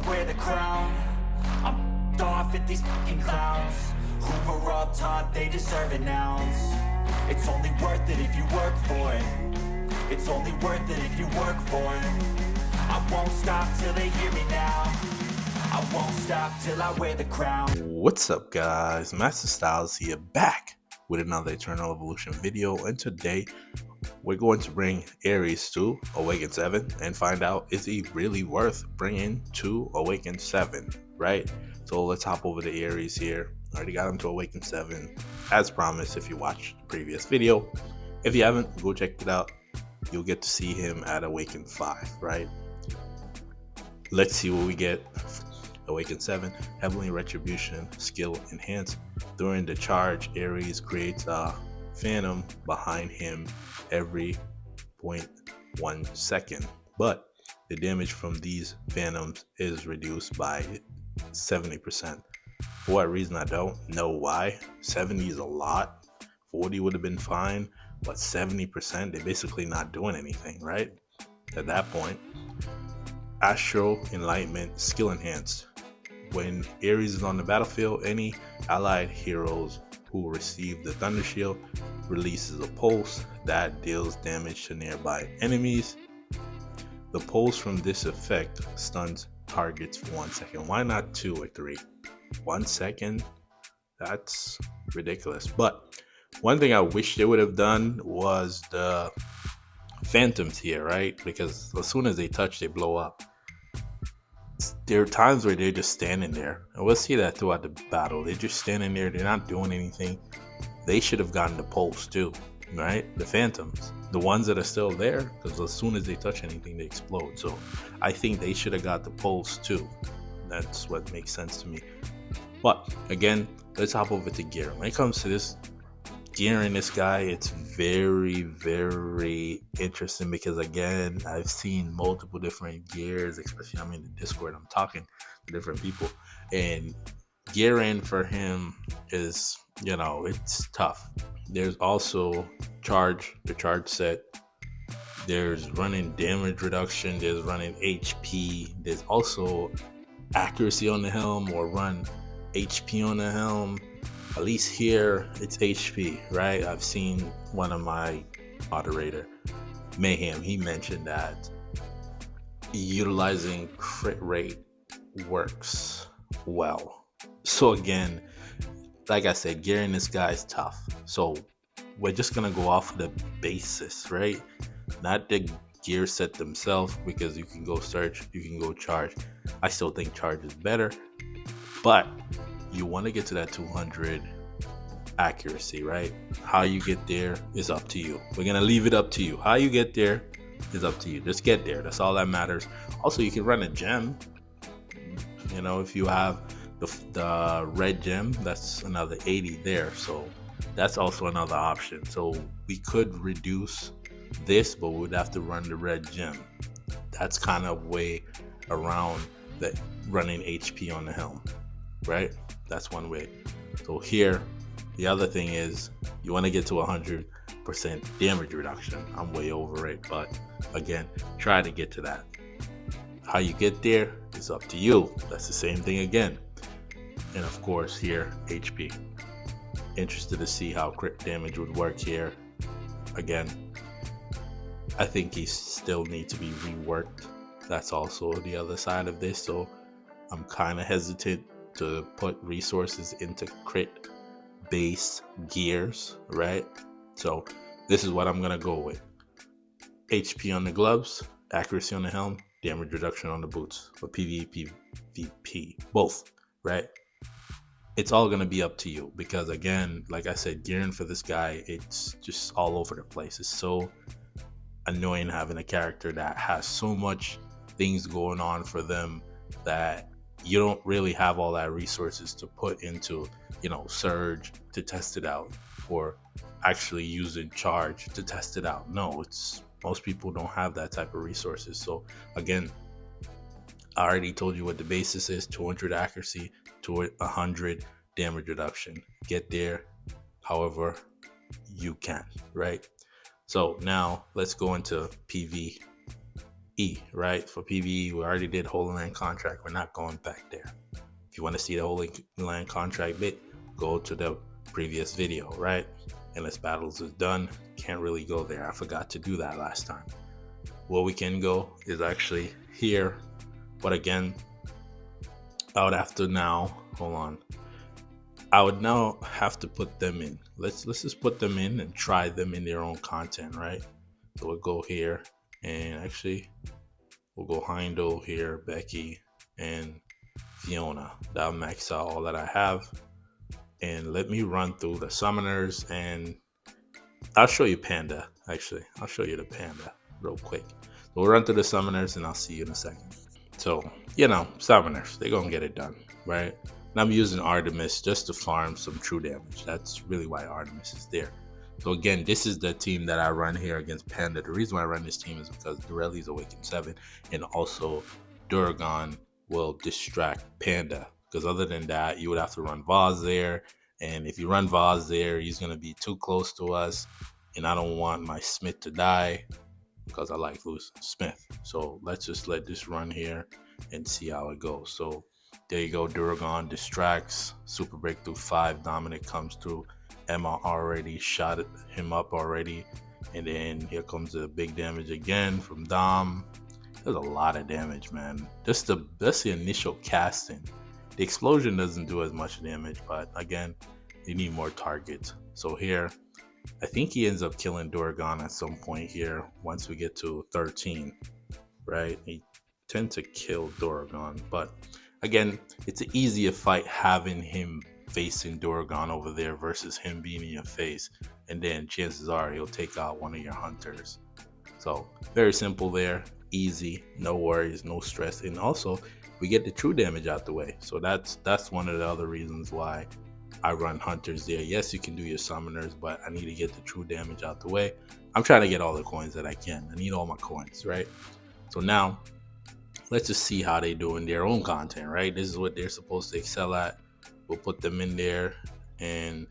wear the crown. I'm off at these fucking clowns who were all taught they deserve an ounce. It's only worth it if you work for it. It's only worth it if you work for it. I won't stop till they hear me now. I won't stop till I wear the crown. What's up, guys? Master Styles here, back with another Eternal Evolution video, and today we're going to bring Aries to Awaken 7 and find out, is he really worth bringing to Awaken 7, right? So let's hop over to Aries here. Already got him to Awaken 7 as promised if you watched the previous video. If you haven't, go check it out. You'll get to see him at Awaken 5, right? Let's see what we get. Awaken 7, Heavenly Retribution, skill enhanced. During the charge, Aries creates a phantom behind him every 0.1 second, but the damage from these phantoms is reduced by 70%. For what reason, I don't know why. 70 is a lot. 40 would have been fine, but 70%, they're basically not doing anything, right? At that point. Astral Enlightenment, skill enhanced. When Aries is on the battlefield, any allied heroes who receive the Thunder Shield releases a pulse that deals damage to nearby enemies. The pulse from this effect stuns targets for 1 second. Why not 2 or 3? 1 second? That's ridiculous. But one thing I wish they would have done was the phantoms here, right? Because as soon as they touch, they blow up. There are times where they're just standing there, and we'll see that throughout the battle. They're just standing there, they're not doing anything. They should have gotten the pulse too, right? The phantoms, the ones that are still there, because as soon as they touch anything, they explode. So I think they should have got the pulse too. That's what makes sense to me. But again, let's hop over to gear. When it comes to this gear in this guy, it's very, very interesting, because again, I've seen multiple different gears, especially I'm in the Discord, I'm talking to different people, and gearing for him is, it's tough. There's also the charge set, there's running damage reduction, there's running HP, there's also accuracy on the helm, or run HP on the helm. At least here, it's HP, right? I've seen one of my moderator, Mayhem, he mentioned that utilizing crit rate works well. So again, like I said, gearing this guy is tough. So we're just gonna go off of the basis, right? Not the gear set themselves, because you can go search, you can go charge. I still think charge is better, but you want to get to that 200 accuracy, right? How you get there is up to you. We're gonna leave it up to you. How you get there is up to you. Just get there. That's all that matters. Also, you can run a gem. If you have the red gem, that's another 80 there. So that's also another option. So we could reduce this, but we would have to run the red gem. That's kind of way around the running HP on the helm, right? That's one way. So here, the other thing is, you want to get to 100% damage reduction. I'm way over it, but again, try to get to that. How you get there is up to you. That's the same thing again. And of course here, HP. Interested to see how crit damage would work here. Again, I think he still needs to be reworked. That's also the other side of this. So I'm kind of hesitant to put resources into crit base gears, right? So this is what I'm gonna go with. HP on the gloves, accuracy on the helm, damage reduction on the boots, for PvE, PvP, both, right? It's all gonna be up to you, because again, like I said, gearing for this guy, it's just all over the place. It's so annoying having a character that has so much things going on for them that you don't really have all that resources to put into, surge to test it out, or actually using charge to test it out. No, most people don't have that type of resources. So again, I already told you what the basis is: 200 accuracy to 100 damage reduction. Get there however you can, right? So now let's go into PV right? For PVE, we already did Holy Land contract. We're not going back there. If you want to see the Holy Land contract bit, go to the previous video, right? Endless battles is done. Can't really go there. I forgot to do that last time. Where we can go is actually here, but again, I would have to now hold on. I would now have to put them in. Let's just put them in and try them in their own content, right? So we'll go here and actually we'll go Heindel here, Becky, and Fiona. That'll max out all that I have. And let me run through the summoners, and I'll show you Panda. Actually, I'll show you the Panda real quick. So we'll run through the summoners and I'll see you in a second. So, summoners, they're gonna get it done, right? And I'm using Artemis just to farm some true damage. That's really why Artemis is there. So again, this is the team that I run here against Panda. The reason why I run this team is because Durelli's Awaken 7, and also Duragon will distract Panda. Because other than that, you would have to run Vaz there. And if you run Vaz there, he's going to be too close to us. And I don't want my Smith to die because I like losing Smith. So let's just let this run here and see how it goes. So there you go. Duragon distracts. Super Breakthrough 5. Dominic comes through. Emma already shot him up already. And then here comes the big damage again from Dom. There's a lot of damage, man. That's the initial casting. The explosion doesn't do as much damage, but again, you need more targets. So here, I think he ends up killing Duragon at some point here once we get to 13, right? He tends to kill Duragon, but again, it's an easier fight having him facing Duragon over there versus him being in your face, and then chances are he'll take out one of your hunters. So very simple there, easy, no worries, no stress, and also we get the true damage out the way. So that's one of the other reasons why I run hunters there. Yes, you can do your summoners, but I need to get the true damage out the way. I'm trying to get all the coins that I can. I need all my coins, right? So now let's just see how they do in their own content, right? This is what they're supposed to excel at. We'll put them in there and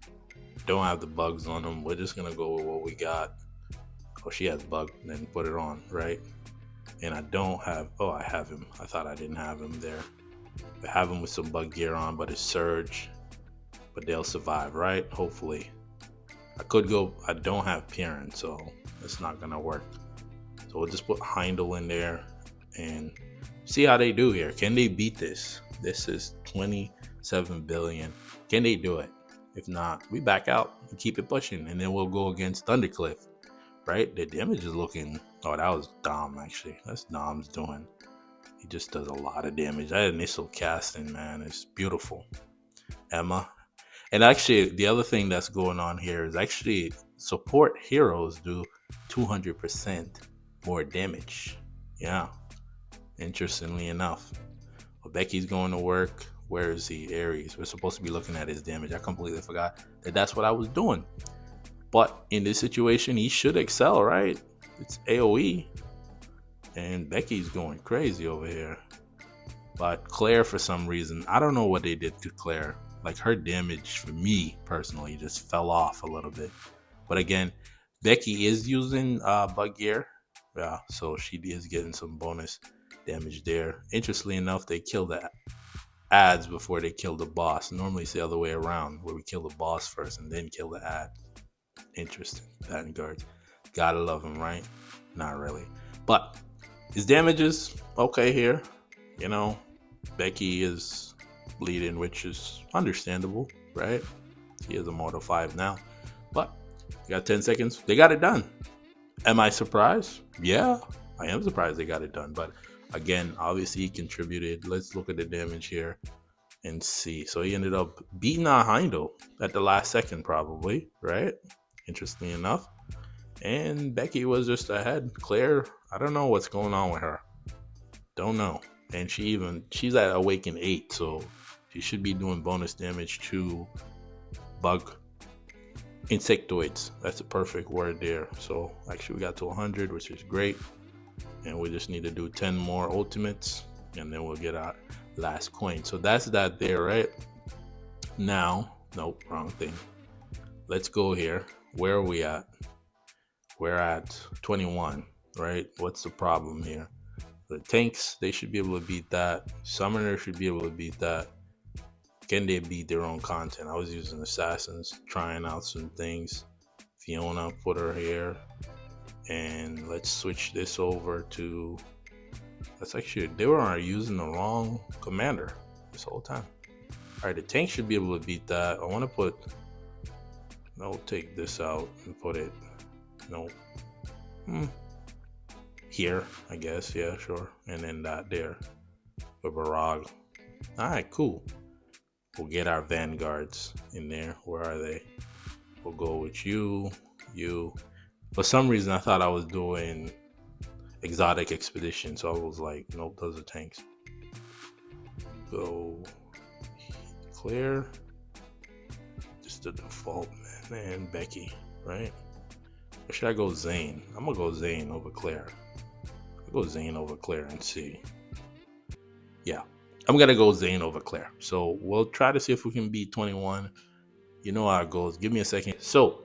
don't have the bugs on them. We're just gonna go with what we got. Oh, she has bug, then put it on, right? And I don't have, I have him. I thought I didn't have him there. I have him with some bug gear on, but it's surge. But they'll survive, right? Hopefully. I could go, I don't have Piran, so it's not gonna work. So we'll just put Heindel in there and see how they do here. Can they beat this? This is 27 billion. Can they do it? If not, we back out and keep it pushing, and then we'll go against Thundercliff, right? The damage is looking, that was Dom actually. That's Dom's doing. He just does a lot of damage. That initial casting, man, is beautiful. Emma. And actually, the other thing that's going on here is actually support heroes do 200% more damage. Yeah, interestingly enough. Well, Becky's going to work. Where is he? Aries. We're supposed to be looking at his damage. I completely forgot that that's what I was doing. But in this situation, he should excel, right? It's AoE. And Becky's going crazy over here. But Claire, for some reason, I don't know what they did to Claire. Like, her damage, for me personally, just fell off a little bit. But again, Becky is using bug gear. Yeah, so she is getting some bonus damage there. Interestingly enough, they kill the ads before they kill the boss. Normally it's the other way around, where we kill the boss first and then kill the ad. Interesting. Vanguards. Gotta love them, right? Not really. But his damage is okay here. You know, Becky is leading, which is understandable, right? He is a Mortal 5 now. But you got 10 seconds. They got it done. Am I surprised? Yeah, I am surprised they got it done. But again, obviously he contributed. Let's look at the damage here and see. So he ended up beating our Heindel at the last second, probably, right? Interestingly enough. And Becky was just ahead. Claire, I don't know what's going on with her. Don't know. And she's at Awaken 8, so she should be doing bonus damage to bug insectoids. That's a perfect word there. So actually we got to 100, which is great. And we just need to do 10 more ultimates, and then we'll get our last coin. So that's that there, right? Now, nope, wrong thing. Let's go here. Where are we at? We're at 21, right? What's the problem here? The tanks, they should be able to beat that. Summoner should be able to beat that. Can they beat their own content? I was using assassins, trying out some things. Fiona, put her here. And let's switch this over to, that's actually, they were using the wrong commander this whole time. All right, the tank should be able to beat that. I want to put, no, take this out and put it, no, here, I guess. Yeah, sure. And then that there with Barag. All right, cool. We'll get our vanguards in there. Where are they? We'll go with you. For some reason, I thought I was doing exotic expedition, so I was like, nope, those are tanks. Go clear. Just the default, man. Becky, right? Or should I go Zane? I'm gonna go Zane over Claire. I'll go Zane over Claire and see. Yeah, I'm gonna go Zane over Claire. So we'll try to see if we can beat 21. You know how it goes. Give me a second. So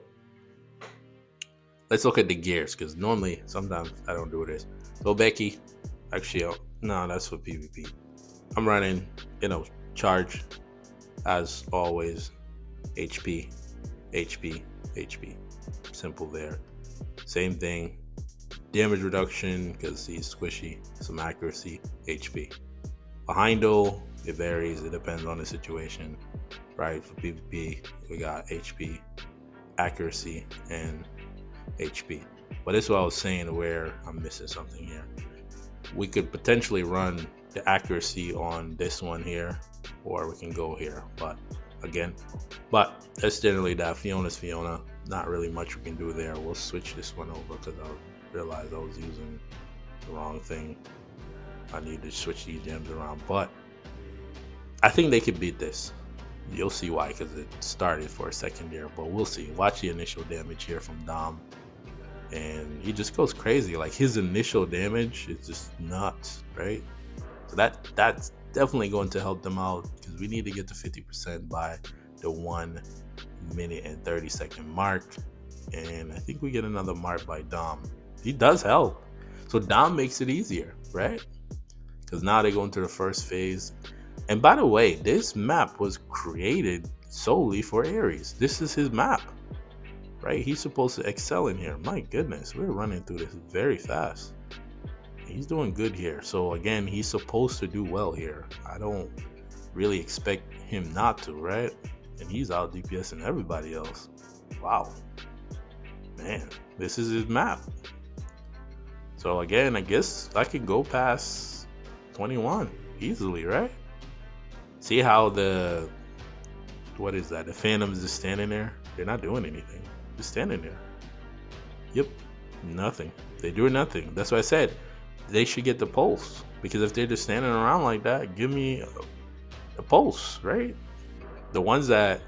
let's look at the gears, because normally, sometimes I don't do this. Go Becky. Actually, no, that's for PvP. I'm running, charge as always. HP, HP, HP. Simple there. Same thing. Damage reduction, because he's squishy. Some accuracy, HP. Behind-o, it varies. It depends on the situation. Right? For PvP, we got HP, accuracy, and HP. But this is what I was saying, where I'm missing something here. We could potentially run the accuracy on this one here, or we can go here. But that's generally that. Fiona's Fiona. Not really much we can do there. We'll switch this one over because I realized I was using the wrong thing. I need to switch these gems around. But I think they could beat this. You'll see why, because it started for a second there. But we'll see. Watch the initial damage here from Dom. And he just goes crazy. Like, his initial damage is just nuts, right? So that's definitely going to help them out, because we need to get to 50% by the 1 minute and 30-second mark. And I think we get another mark by Dom. He does help. So Dom makes it easier, right? Because now they go into the first phase. And by the way, this map was created solely for Aries. This is his map, right? He's supposed to excel in here. My goodness, we're running through this very fast. He's doing good here. So again, he's supposed to do well here. I don't really expect him not to, right? And he's out DPSing everybody else. Wow. Man, this is his map. So again, I guess I could go past 21 easily, right? See how the Phantoms just standing there? They're not doing anything. Just standing there. Yep. Nothing. They're doing nothing. That's what I said. They should get the pulse. Because if they're just standing around like that, give me a pulse, right? The ones that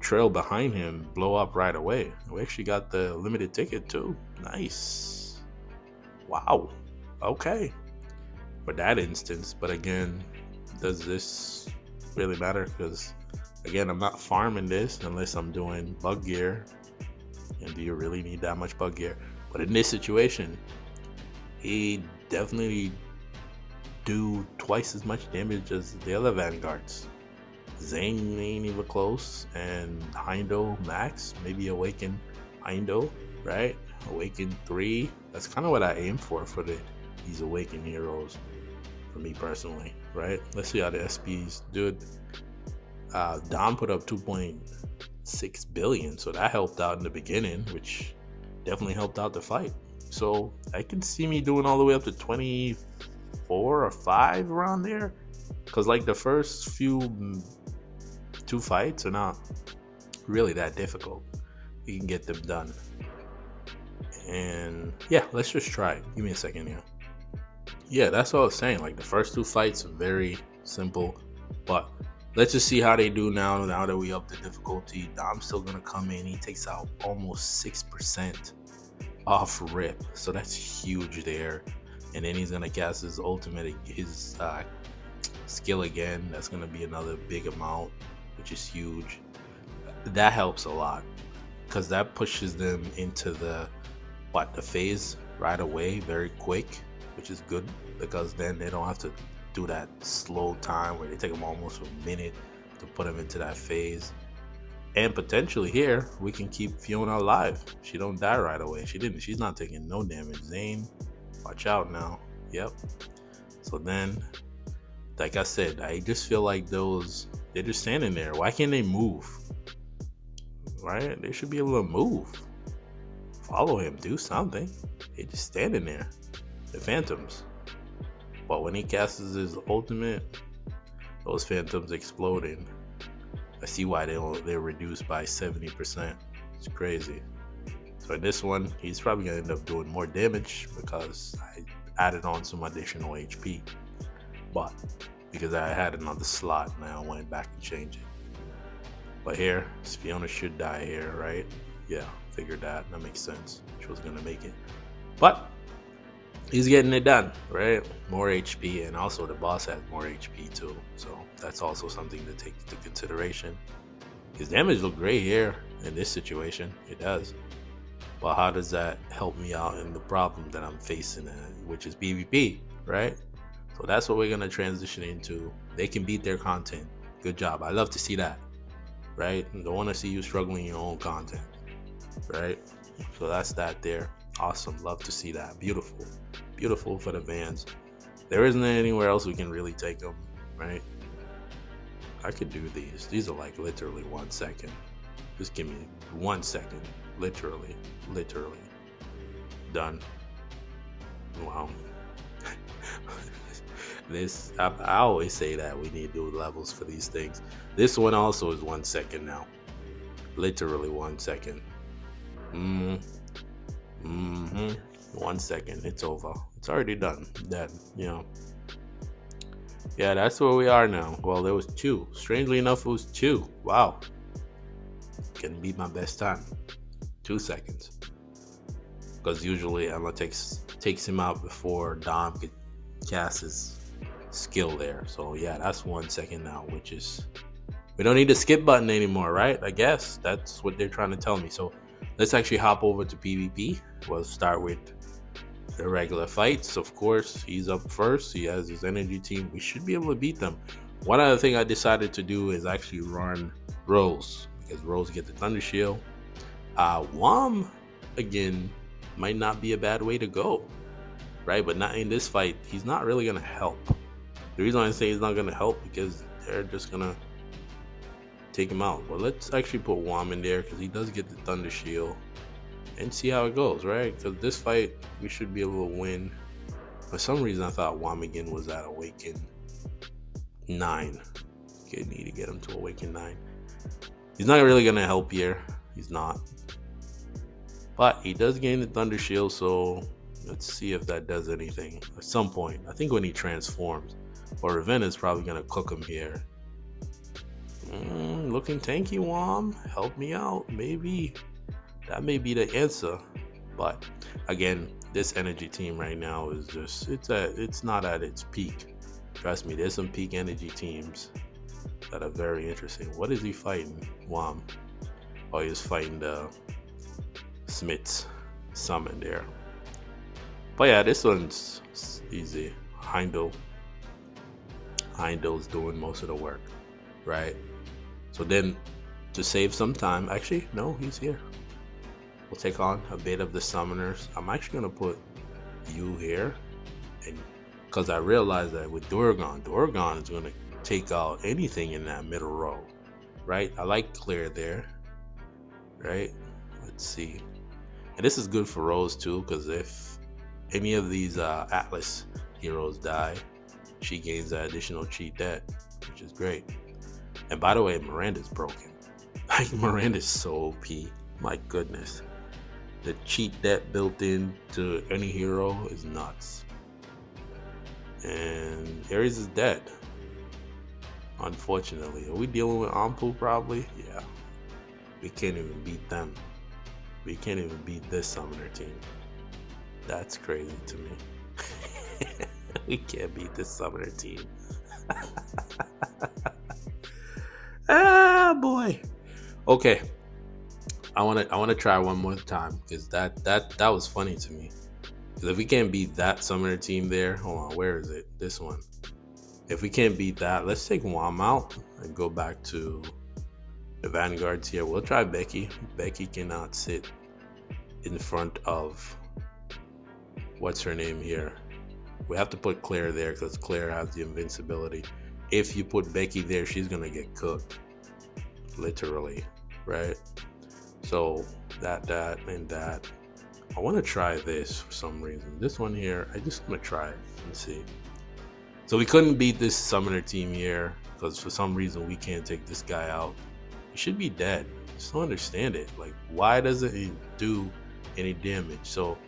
trail behind him blow up right away. We actually got the limited ticket too. Nice. Wow. Okay. For that instance. But again, does this really matter? Because again, I'm not farming this unless I'm doing bug gear. And do you really need that much bug gear? But in this situation, he definitely do twice as much damage as the other vanguards. Zane ain't even close, and Hindo max, maybe Awaken Hindo, right? Awaken 3. That's kind of what I aim for these Awaken heroes, for me personally, right? Let's see how the SPs do it. Dom put up 2.6 billion, so that helped out in the beginning, which definitely helped out the fight. So I can see me doing all the way up to 24 or 5 around there, because like the first two fights are not really that difficult. You can get them done. And yeah, let's just try it. Give me a second here. Yeah, that's what I was saying. Like the first 2 fights are very simple, but let's just see how they do now that we up the difficulty. Dom's still gonna come in. He takes out almost 6% off rip, so that's huge there. And then he's gonna cast his ultimate, his skill again. That's gonna be another big amount, which is huge. That helps a lot, because that pushes them into the phase right away, very quick, which is good. because then they don't have to do that slow time where they take them almost a minute to put them into that phase. And potentially here we can keep Fiona alive. She don't die right away. She's not taking no damage. Zane, watch out now. Yep. So then, like I said, I just feel like they're just standing there. Why can't they move? Right? They should be able to move. Follow him, do something. They're just standing there. The phantoms. But when he casts his ultimate, those phantoms exploding. I see why they're reduced by 70%. It's crazy. So in this one, he's probably gonna end up doing more damage because I added on some additional HP. But because I had another slot, now I went back and changed it. But here, Fiona should die here, right? Yeah, figured that. That makes sense. She was gonna make it. But he's getting it done, right? More HP, and also the boss has more HP too. So that's also something to take into consideration. His damage look great here in this situation. It does. But how does that help me out in the problem that I'm facing, which is PvP, right? So that's what we're gonna transition into. They can beat their content. Good job. I love to see that, right? Don't want to see you struggling in your own content, right? So that's that there. Awesome. Love to see that. Beautiful. Beautiful for the Vans. There isn't anywhere else we can really take them, right? I could do these. These are like literally 1 second. Just give me 1 second. Literally. Done. Wow. I always say that we need to do levels for these things. This one also is 1 second now. Literally 1 second. 1 second. It's over. It's already done. Dead. Yeah, that's where we are now. Well, there was 2. Strangely enough, it was 2. Wow. Can beat my best time. 2 seconds. Because usually Emma takes him out before Dom could cast his skill there. So yeah, that's 1 second now, which is, we don't need the skip button anymore, right? I guess that's what they're trying to tell me. So let's actually hop over to PvP. We'll start with the regular fights. Of course, he's up first. He has his energy team. We should be able to beat them. One other thing I decided to do is actually run Rose, because Rose get the Thunder Shield. Wom, again, might not be a bad way to go, right? But not in this fight. He's not really going to help. The reason I say he's not going to help because they're just going to take him out. But let's actually put Wom in there because he does get the Thunder Shield and see how it goes, right? Because this fight, we should be able to win. For some reason, I thought Wom again was at Awaken 9. Okay, need to get him to Awaken 9. He's not really going to help here. He's not. But he does gain the Thunder Shield, so let's see if that does anything at some point. I think when he transforms. Or Ravenna's probably going to cook him here. Looking tanky, Wom. Help me out. Maybe. That may be the answer. But again, this energy team right now is just, it's not at its peak. Trust me, there's some peak energy teams that are very interesting. What is he fighting? Wom. Oh, he's fighting the Smith's summon there. But yeah, this one's easy. Heimdall's doing most of the work, right? So then, to save some time, actually, no, he's here. We'll take on a bit of the summoners. I'm actually gonna put you here, and because I realized that with Durgan is gonna take out anything in that middle row, right? I like Claire there, right? Let's see. And this is good for Rose too, because if any of these Atlas heroes die, she gains that additional cheat debt, which is great. And by the way, Miranda's broken. Like, Miranda's so OP. My goodness. The cheat debt built into any hero is nuts. And Aries is dead. Unfortunately. Are we dealing with Ampu probably? Yeah. We can't even beat them. We can't even beat this summoner team. That's crazy to me. We can't beat this summoner team. Ah, boy. Okay. I want to try one more time because that was funny to me. Because if we can't beat that summoner team there, hold on, where is it? This one. If we can't beat that, let's take Wom out and go back to the vanguards here. We'll try Becky. Becky cannot sit in front of what's her name here. We have to put Claire there because Claire has the invincibility. If you put Becky there, she's gonna get cooked, literally, right? So that and that. I want to try this for some reason. This one here, I just want to try it and see. So we couldn't beat this summoner team here because for some reason we can't take this guy out. He should be dead. I just don't understand it. Like, why doesn't he do any damage? So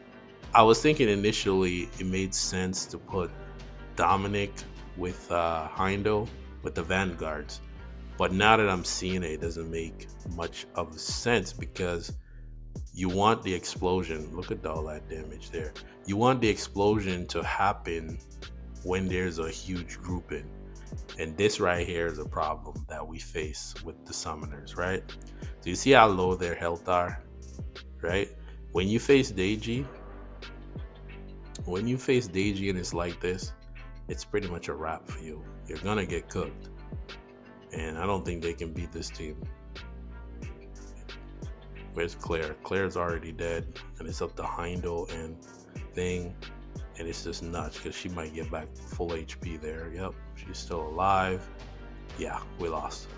I was thinking initially it made sense to put Dominic with Heindo with the vanguards. But now that I'm seeing it, it doesn't make much of sense because you want the explosion. Look at all that damage there. You want the explosion to happen when there's a huge grouping. And this right here is a problem that we face with the summoners, right? So you see how low their health are, right? When you face Deiji, and it's like this, it's pretty much a wrap for you. You're gonna get cooked. And I don't think they can beat this team. Where's Claire? Claire's already dead, and it's up to Heindel and thing, and it's just nuts because she might get back full HP there. Yep, she's still alive. Yeah, we lost.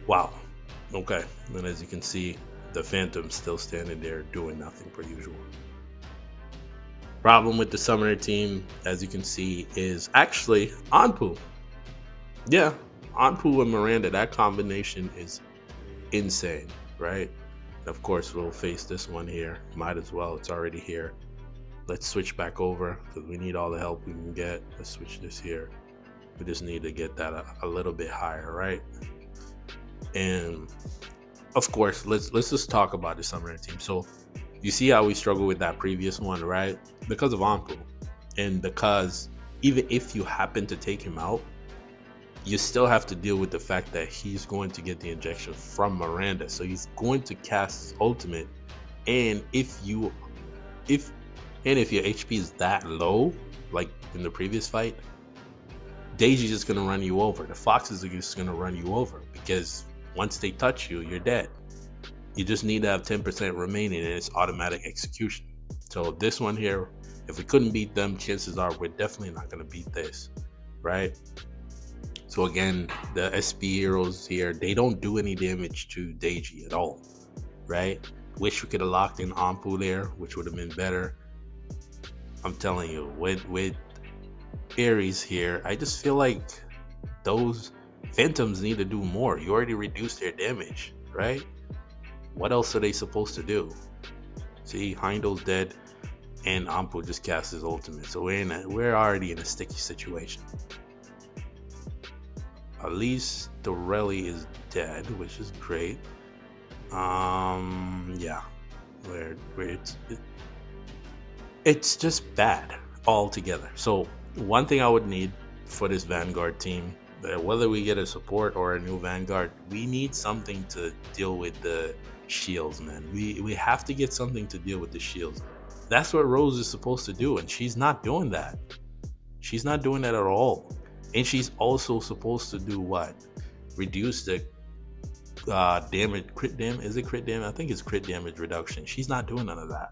Wow. Okay, and as you can see, the Phantom's still standing there doing nothing per usual. Problem with the summoner team, as you can see, is actually Anpu. Yeah, Anpu and Miranda, that combination is insane, right? Of course, we'll face this one here. Might as well, it's already here. Let's switch back over because we need all the help we can get. Let's switch this here. We just need to get that a little bit higher, right? And of course, let's just talk about the summoner team. So you see how we struggle with that previous one, right? Because of Anpu. And because even if you happen to take him out, you still have to deal with the fact that he's going to get the injection from Miranda. So he's going to cast his ultimate. And if your HP is that low, like in the previous fight, Daisy's just gonna run you over. The foxes are just gonna run you over because once they touch you, you're dead. You just need to have 10% remaining and it's automatic execution. So this one here, if we couldn't beat them, chances are we're definitely not gonna beat this, right? So again, the SP heroes here, they don't do any damage to Deiji at all, right? Wish we could have locked in Anpu there, which would have been better. I'm telling you, with Aries here, I just feel like those Phantoms need to do more. You already reduced their damage, right? What else are they supposed to do? See, Heindel's dead, and Anpu just cast his ultimate. So we're already in a sticky situation. At least Dorelli is dead, which is great. Yeah, where it's just bad altogether. So one thing I would need for this Vanguard team, whether we get a support or a new Vanguard, we need something to deal with the shields, man. We have to get something to deal with the shields. That's what Rose is supposed to do, and she's not doing that. She's not doing that at all. And she's also supposed to do what? Reduce the damage, crit damage. Is it crit damage? I think it's crit damage reduction. She's not doing none of that.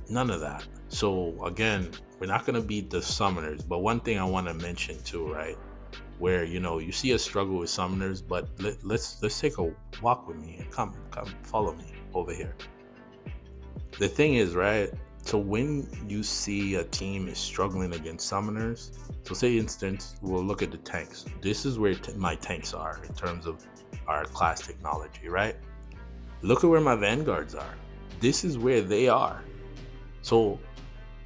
None of that. So again, we're not gonna beat the summoners. But one thing I want to mention too, right? Where you see a struggle with summoners, but let's take a walk with me. Come, follow me over here. The thing is, right? So when you see a team is struggling against summoners, so say instance, we'll look at the tanks. This is where my tanks are in terms of our class technology, right? Look at where my vanguards are. This is where they are. So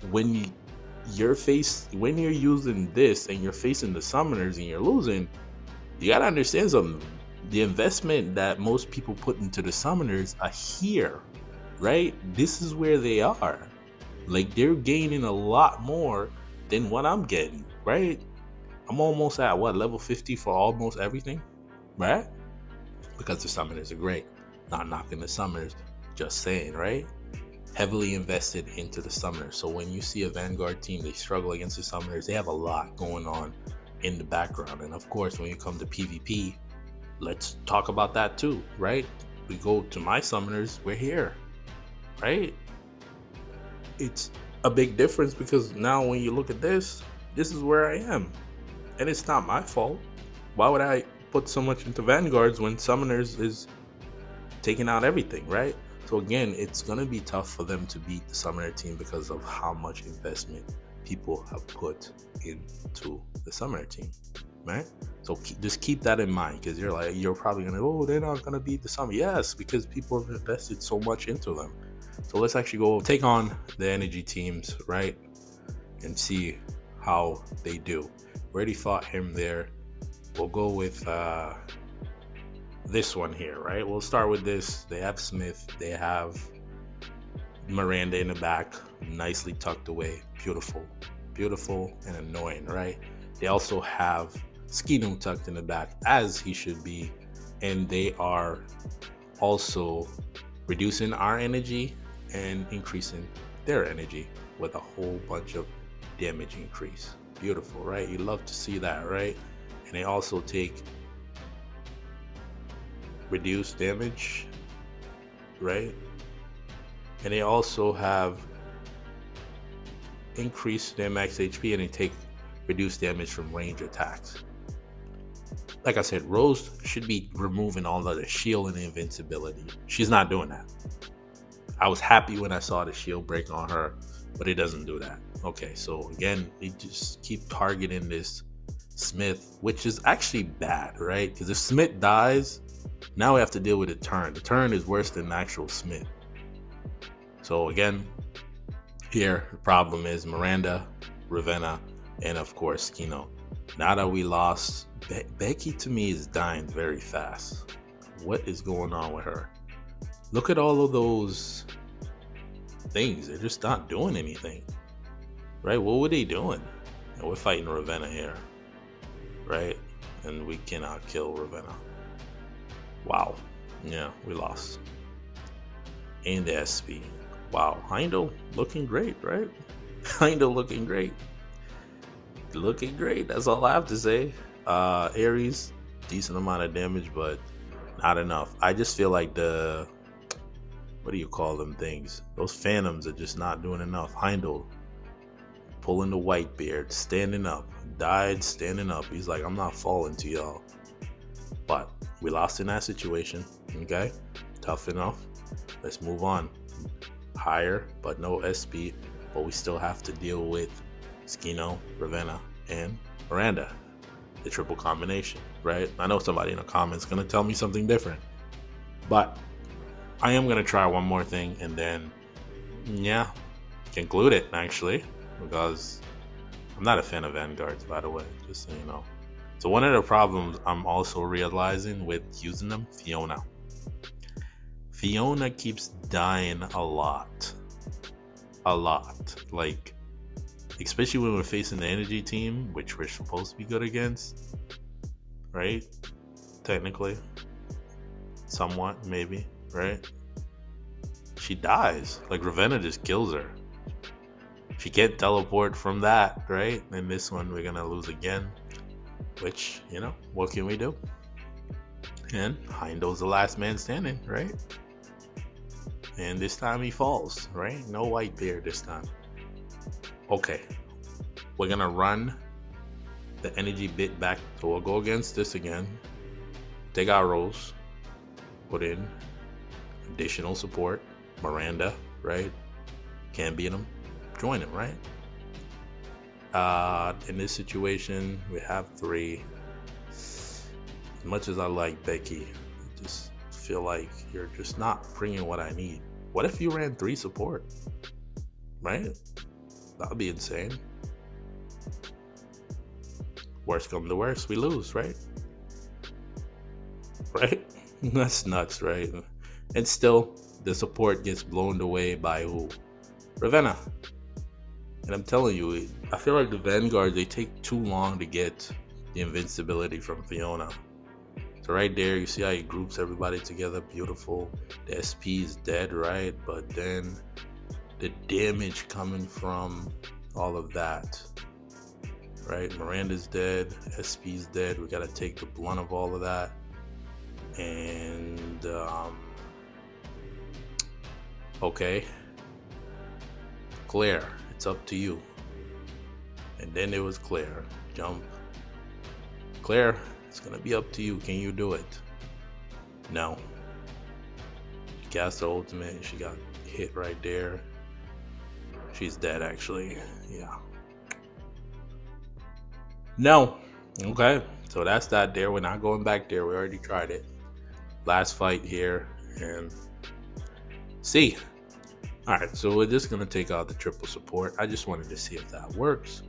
when you're using this and you're facing the summoners and you're losing, you gotta understand something. The investment that most people put into the summoners are here, right? This is where they are. Like, they're gaining a lot more than what I'm getting, right? I'm almost at level 50 for almost everything, right? Because the summoners are great. Not knocking the summoners, just saying, right? heavily invested into the summoners. So when you see a Vanguard team, they struggle against the summoners. They have a lot going on in the background. And of course, when you come to PvP, let's talk about that too, right? We go to my summoners, we're here, right? It's a big difference because now when you look at this is where I am. And it's not my fault. Why would I put so much into Vanguards when Summoners is taking out everything, right? So again, it's going to be tough for them to beat the Summoner team because of how much investment people have put into the Summoner team, right? So just keep that in mind, because you're probably going to, oh, they're not going to beat the Summoner. Yes, because people have invested so much into them. So let's actually go take on the energy teams, right? And see how they do. We already fought him there. We'll go with this one here, right? We'll start with this. They have Smith. They have Miranda in the back, nicely tucked away. Beautiful. Beautiful and annoying, right? They also have Skino tucked in the back, as he should be. And they are also reducing our energy and increasing their energy with a whole bunch of damage increase. Beautiful, right? You love to see that, right? And they also take reduced damage, right? And they also have increased their max HP, and they take reduced damage from range attacks. Like I said, Rose should be removing all of the shield and the invincibility. She's not doing that. I was happy when I saw the shield break on her, but it doesn't do that. Okay, so again, they just keep targeting this Smith, which is actually bad, right? Because if Smith dies, now we have to deal with a turn. The turn is worse than the actual Smith. So again, here the problem is Miranda, Ravenna, and of course Skino. Now that we lost, Becky to me is dying very fast. What is going on with her? Look at all of those things. They're just not doing anything. Right? What were they doing? And we're fighting Ravenna here. Right? And we cannot kill Ravenna. Wow. Yeah, we lost. And the SP. Wow. Heindel looking great, right? Heindel looking great. Looking great. That's all I have to say. Aries, decent amount of damage, but not enough. I just feel like what do you call them things? Those phantoms are just not doing enough. Heindel pulling the white beard, standing up, died standing up. He's like, I'm not falling to y'all. But we lost in that situation. Okay, tough enough. Let's move on. Higher, but no SP. But we still have to deal with Skino, Ravenna, and Miranda. The triple combination, right? I know somebody in the comments gonna tell me something different, but I am gonna try one more thing and then, yeah, conclude it actually, because I'm not a fan of Vanguards, by the way, just so you know. So one of the problems I'm also realizing with using them, Fiona. Fiona keeps dying a lot. Like, especially when we're facing the energy team, which we're supposed to be good against, right? Technically, somewhat, maybe, right? She dies. Like, Ravenna just kills her. She can't teleport from that, right? And this one we're gonna lose again, which, you know, what can we do? And Heindel's the last man standing, right? And this time he falls, right? No white beard this time. Okay, we're gonna run the energy bit back, so we'll go against this again. Take our Rose, put in additional support, Miranda, right? Can't beat him, join him, right? In this situation, we have 3. As much as I like Becky, I just feel like you're just not bringing what I need. What if you ran 3 support, right? That would be insane. Worst come to worst, we lose, right? Right? That's nuts, right? And still, the support gets blown away by who? Ravenna. And I'm telling you, I feel like the Vanguard, they take too long to get the invincibility from Fiona. So right there, you see how he groups everybody together, beautiful. The SP is dead, right? But then the damage coming from all of that, right? Miranda's dead, SP's dead. We gotta take the blunt of all of that. And okay, Claire, it's up to you. And then it was Claire. Jump. Claire, it's gonna be up to you. Can you do it? No. She cast the ultimate and she got hit right there. She's dead, actually. Yeah. No. Okay. So that's that there. We're not going back there. We already tried it. Last fight here. And see. Alright, so we're just gonna take out the triple support. I just wanted to see if that works.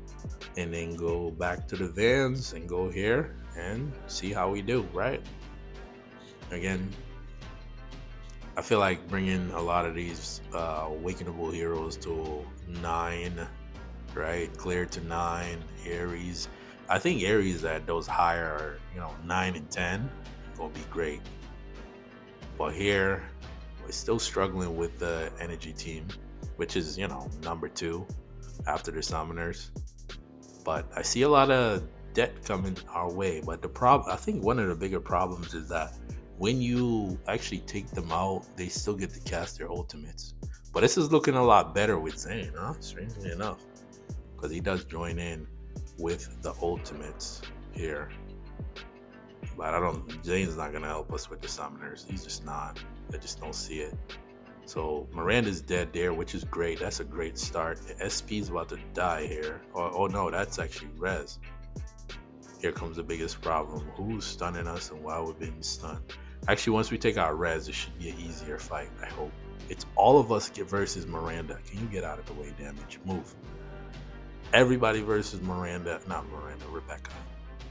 And then go back to the vans and go here and see how we do, right? Again, I feel like bringing a lot of these awakenable heroes to 9, right? Clear to 9, Aries. I think Aries at those higher, 9 and 10 will be great. But here, we're still struggling with the energy team, which is, number 2 after the summoners. But I see a lot of debt coming our way. But I think one of the bigger problems is that when you actually take them out, they still get to cast their ultimates. But this is looking a lot better with Zane, huh? Strangely enough. Because he does join in with the ultimates here. But Zane's not going to help us with the summoners. He's just not. I just don't see it. So Miranda's dead there, which is great. That's a great start. The SP's about to die here. Oh no, that's actually Rez. Here comes the biggest problem. Who's stunning us and why we're being stunned? Actually, once we take out Rez, it should be an easier fight, I hope. It's all of us versus Miranda. Can you get out of the way, damage? Move. Everybody versus Miranda. Not Miranda, Rebecca.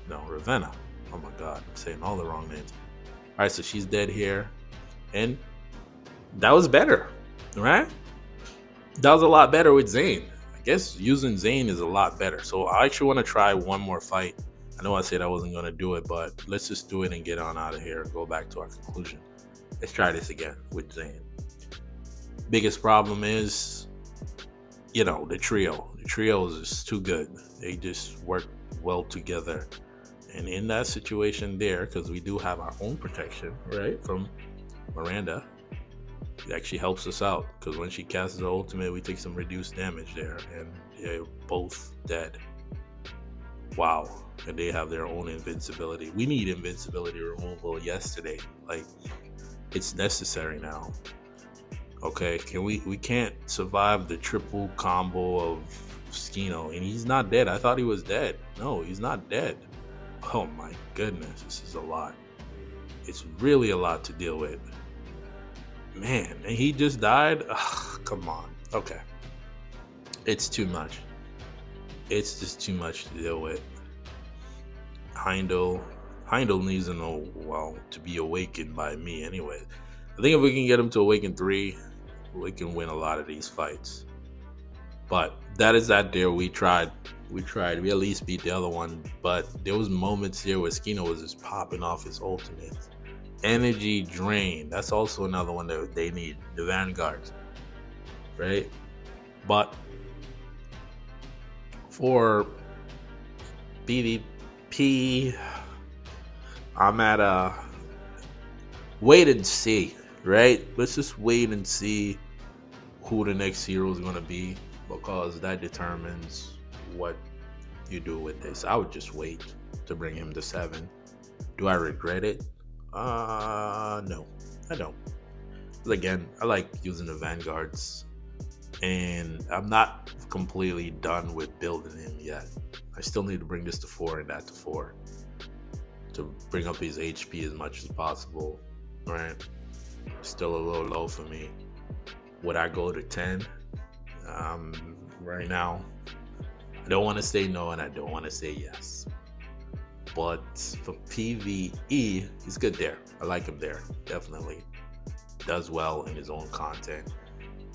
No, Ravenna. Oh my god, I'm saying all the wrong names. Alright, so she's dead here. And that was better, right? That was a lot better with Zane. I guess using Zane is a lot better. So I actually want to try one more fight. I know I said I wasn't going to do it, but let's just do it and get on out of here and go back to our conclusion. Let's try this again with Zane. Biggest problem is, the trio. The trio is just too good. They just work well together. And in that situation there, because we do have our own protection, right, from Miranda, it actually helps us out. Because when she casts the ultimate, we take some reduced damage there. And they're both dead. Wow. And they have their own invincibility. We need invincibility removal yesterday. Like, it's necessary now. Okay, we can't survive the triple combo of Skino. And he's not dead. I thought he was dead. No, he's not dead. Oh my goodness, this is a lot. It's really a lot to deal with. Man, and he just died? Ugh, come on. Okay. It's too much. It's just too much to deal with. Heindel needs to be awakened by me anyway. I think if we can get him to awaken 3, we can win a lot of these fights. But that is that there. We tried. We at least beat the other one. But there was moments here where Skino was just popping off his ultimate. Energy drain. That's also another one that they need. The vanguards. Right? But for PvP, I'm at a wait and see. Right? Let's just wait and see who the next hero is going to be, because that determines what you do with this. I would just wait to bring him to 7. Do I regret it? No, I don't. But again, I like using the vanguards, and I'm not completely done with building him yet. I still need to bring this to 4 and that to 4 to bring up his HP as much as possible. Right? Still a little low for me. Would I go to 10? Right now, I don't want to say no and I don't want to say yes. But for PvE, he's good there. I like him there, definitely. Does well in his own content.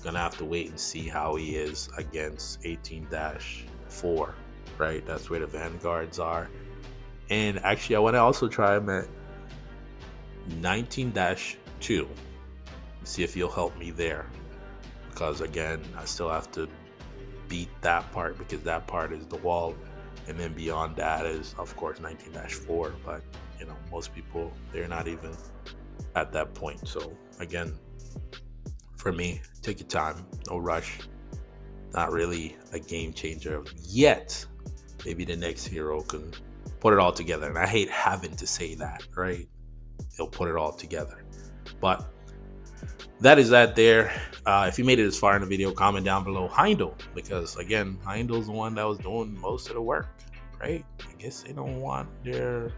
Gonna have to wait and see how he is against 18-4, right? That's where the vanguards are. And actually, I want to also try him at 19-2. See if he'll help me there. because again, I still have to beat that part because that part is the wall, and then beyond that is of course 19-4. But you know, most people, they're not even at that point. So again, for me, take your time, no rush. Not really a game changer yet. Maybe the next hero can put it all together, and I hate having to say that, right? He'll put it all together. But that is that there. If you made it this far in the video, comment down below Heindel, because again, Heindel's the one that was doing most of the work, right? I guess they don't want their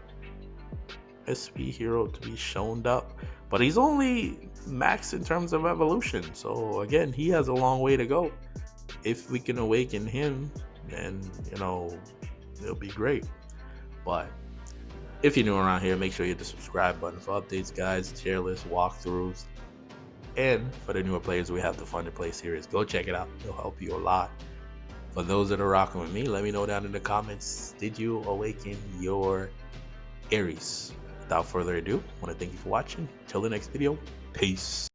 SP hero to be shown up, but he's only max in terms of evolution. So again, he has a long way to go. If we can awaken him, then you know, it'll be great. But if you're new around here, make sure you hit the subscribe button for updates, guys, tier lists, walkthroughs. And for the newer players, we have the Fun to Play series. Go check it out. It'll help you a lot. For those that are rocking with me, let me know down in the comments, did you awaken your Aries? Without further ado, I want to thank you for watching. Till the next video, peace.